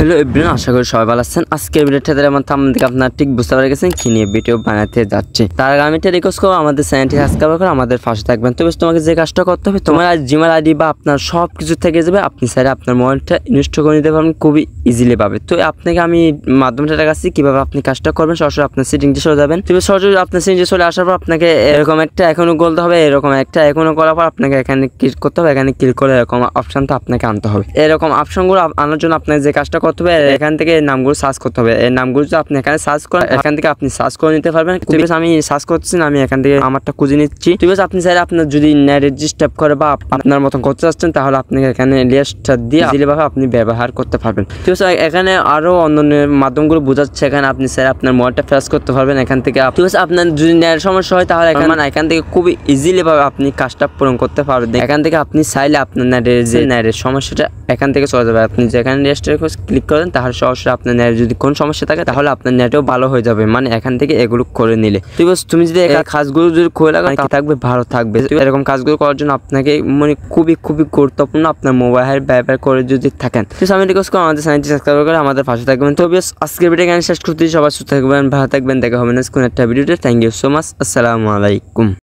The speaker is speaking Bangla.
হ্যালো এভরিওয়ান, আশা করি সবাই ভালো আছেন। আজকের ভিডিওটাতে আমার থাম্বনেল আপনারা ঠিক বুঝতে পেরে গেছেন কি নিয়ে ভিডিও বানাতে যাচ্ছে। তার আগে আমি একটা রিকোয়েস্ট করব, আমাদের চ্যানেলটি সাবস্ক্রাইব করে আমাদের পাশে থাকবেন। তবে তোমাকে যে কাজটা করতে হবে, তোমার জিমেল আইডি বা আপনার সব কিছু থেকে যাবে, আপনি চাইলে আপনার মোবাইলটা ইনস্টল করে নিতে পারবেন খুবই ইজিলি পাবে। তো আপনাকে আমি মাধ্যমটা দেখাচ্ছি কিভাবে আপনি কাজটা করবেন। সরাসরি আপনার সেটিংসে চলে যাবেন। তবে সরাসরি আপনার সেটিংসে চলে আসার পর আপনাকে এরকম একটা এখনো বলতে হবে, এরকম একটা এখনো করার পর আপনাকে এখানে ক্লিক করতে হবে। এখানে ক্লিক করে এরকম অপশনটা আপনাকে আনতে হবে। এরকম অপশনগুলো আনার জন্য আপনাকে যে কাজটা করতে হবে, এখান থেকে নামগুলো সার্চ করতে হবে। এই নামগুলো যদি আপনি এখানে সার্চ করেন, এখান থেকে আপনি সার্চ করে নিতে পারবেন। ঠিক আছে, আমি সার্চ করতেছি না, আমি এখান থেকে আমারটা খুঁজে নিচ্ছি। ঠিক আছে, আপনি চাইলে আপনার যদি নেট রেজিস্টার করে বা আপনার মতন করতে চাচ্ছেন, তাহলে আপনি এখানে লিস্টটা দিয়ে ইজিলিভাবে আপনি ব্যবহার করতে পারবেন। ঠিক আছে, এখানে আরো অন্যান্য মাধ্যমগুলো বোঝাচ্ছে। এখানে আপনি চাইলে আপনার মোবাইলটা ফ্ল্যাশ করতে পারবেন এখান থেকে। ঠিক আছে, আপনার যদি নেট সমস্যা হয়, তাহলে এখান থেকে খুবই ইজিলি ভাবে আপনি কাজটা পূরণ করতে পারবেন। এখান থেকে আপনি চাইলে আপনার নেটের সমস্যাটা এখান থেকে চলে যাবে। আপনি যেখানে রেজিস্টার ক্লিক করেন, তাহলে সরাসরি আপনার নেট যদি কোনো সমস্যা থাকে, তাহলে আপনার নেটও ভালো হয়ে যাবে, মানে এখান থেকে এগুলো করে নিলে। ঠিক আছে, তুমি যদি এই কাজগুলো যদি খুলে লাগাও, থাকবে ভালো থাকবে। এরকম কাজগুলো করার জন্য আপনাকে মানে খুবই গুরুত্বপূর্ণ আপনার মোবাইল ব্যবহার করে যদি থাকেন। ঠিক আছে, আমি রিকোয়েস্ট করব আমাদের চ্যানেলটি সাবস্ক্রাইব করে আমাদের পাশে থাকবেন। তো আজকের ভিডিও এখানে শেষ করতে, সবাই সুস্থ থাকবেন, ভালো থাকবেন। দেখা হবে নেক্সট কোন একটা ভিডিওতে। Thank you so much. আসসালামু আলাইকুম।